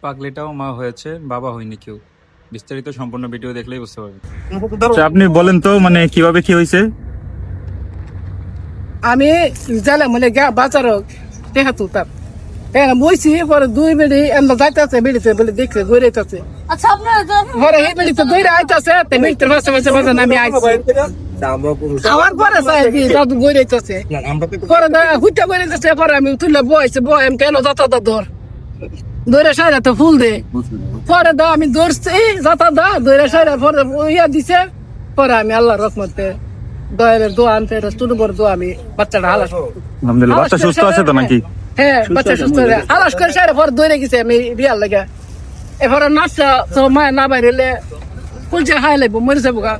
পাগলিটাও মা হয়েছে, বাবা হয়নি কেউ। বিস্তারিত সম্পূর্ণ ভিডিও দেখলেই বুঝতে পারবেন। আপনি বলেন তো মানে কিভাবে কি হয়েছে? আমি জালে মানে বাজারও দেখা তুলতাম হ্যাঁ বইছি পরে 2 মিনিট এমন যাইতেছে বেড়িতে বলে দেখছে ঘুরেছে। আচ্ছা আপনারা পরে এই বেড়িতে দৌড়ে আইতেছে মিনিটের মাসে মাসে মাসে আমি আইছি আমার পরে কি দাদু ঘুরেছে পরে হুইটা ঘুরেছে পরে আমি তুলে বইছে বই আমি কেন যাতা ধর দৌড়ে সাইরা তো ফুল দে পরে দা আমি দৌড়ছি যাতা দা দৌড়ে সাইরা পরে ইয়া দিছে পরে আমি আল্লাহর রহমতে দয়ালের দোয়া আনতে শুরু করে দোয়া আমি বাচ্চাটা হালাস আলহামদুলিল্লাহ। বাচ্চা সুস্থ আছে তো নাকি? হ্যাঁ বাচ্চা সুস্থ হালাস করে সাইরা পরে দৌড়ে গেছে আমি বিয়ার লাগে এবারে নাচটা তো মায়ের না বাইরে কুলচে খাই লাগবো মরে যাবো গা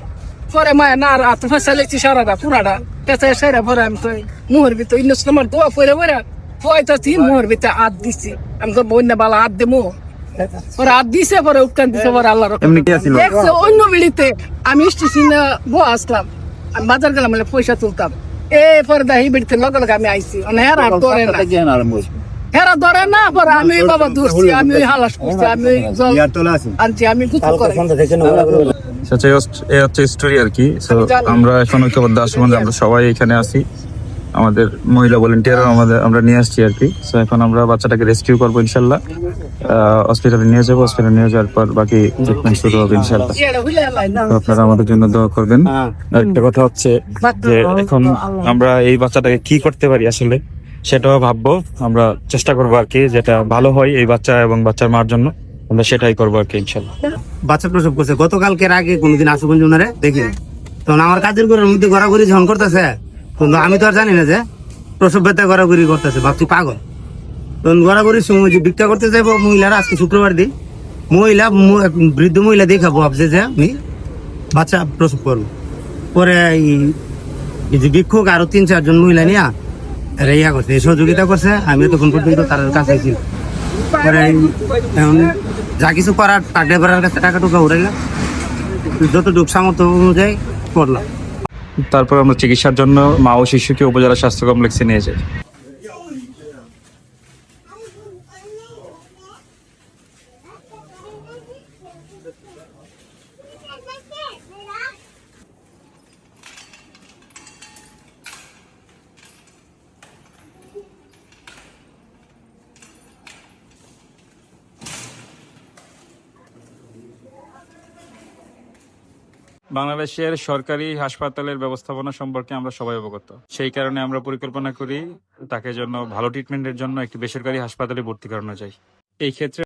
পরে মায়ের না আর ফাঁসা লেগছি সারাটা পুরাটা পেঁচা সাইরা পরে আমি তো মুহর ভিতর ইন্ডস তোমার দোয়া পরে পরে পয়তাছি মুহর ভিতরে হাত দিছি আমি তো বন্যা বালা হাত দেবো পরে হাত দিছে পরে উৎকান দিছে পরে আল্লাহ এমনি কি আছিল? দেখছে অন্য বিড়িতে আমি স্টেশন বো আসলাম আমি বাজার গেলাম মানে পয়সা তুলতাম পরে দা এই বিড়িতে লগে লগে আমি আইছি হেরা ধরে না হেরা ধরে না পরে আমি বাবা ধরছি আমি ওই হালাস করছি আমি ওই জল আনছি আমি গুছু করে আচ্ছা এই হচ্ছে স্টোরি আর কি। So, আমরা এখন ঐক্যবদ্ধ আশ্রমে আমরা সবাই এখানে আছি, আমাদের মহিলা ভলেন্টিয়ার আমরা নিয়ে আসছি আর কি। So, এখন আমরা বাচ্চাটাকে রেস্কিউ করবো ইনশাল্লাহ, হসপিটালে নিয়ে যাবো। হসপিটালে নিয়ে যাওয়ার পর বাকি ট্রিটমেন্ট শুরু হবে ইনশাল্লাহ। তো আপনারা আমাদের জন্য দোয়া করবেন। একটা কথা হচ্ছে যে এখন আমরা এই বাচ্চাটাকে কি করতে পারি আসলে সেটাও ভাববো, আমরা চেষ্টা করবো আর কি, যেটা ভালো হয় এই বাচ্চা এবং বাচ্চার মার জন্য আমরা সেটাই করবো আর কি ইনশাল্লাহ। বাচ্চা প্রসব করছে গতকালকের আগে কোনোদিন আশুগঞ্জ ওনারে দেখিনি, তখন আমার কাজের ঘরের মধ্যে ঘোরাঘুরি যখন করতেছে কিন্তু আমি তো আর জানি না যে প্রসব ব্যথা ঘোরাঘুরি করতেছে, ভাবছি পাগল। তখন ঘোরাঘুরির সময় যে ভিক্ষা করতে যাবো মহিলারা, আজকে শুক্রবার দিন বৃদ্ধ মহিলা দেখাবো ভাবছে যে আমি বাচ্চা প্রসব করবো। পরে এই যে ভিক্ষুক আরো 3-4 জন মহিলা নিয়ে ইয়া করছে, সহযোগিতা করছে। আমি তখন পর্যন্ত তার কাছে ছিল। পরে এখন যা কিছু করার তার ড্রাইভারের কাছে টাকা টুকা উঠাইলাম, যতটুকু সামর্থ্য অনুযায়ী করলাম। তারপর আমরা চিকিৎসার জন্য মা ও শিশুকে উপজেলা স্বাস্থ্য কমপ্লেক্সে নিয়ে যাই। বাংলাদেশের সরকারি হাসপাতালের ব্যবস্থাপনা সম্পর্কে আমরা সবাই অবগত। সেই কারণে আমরা পরিকল্পনা করি তাকে জন্য ভালো ট্রিটমেন্টের জন্য একটি বেসরকারি হাসপাতালে ভর্তি করানো যায়। এই ক্ষেত্রে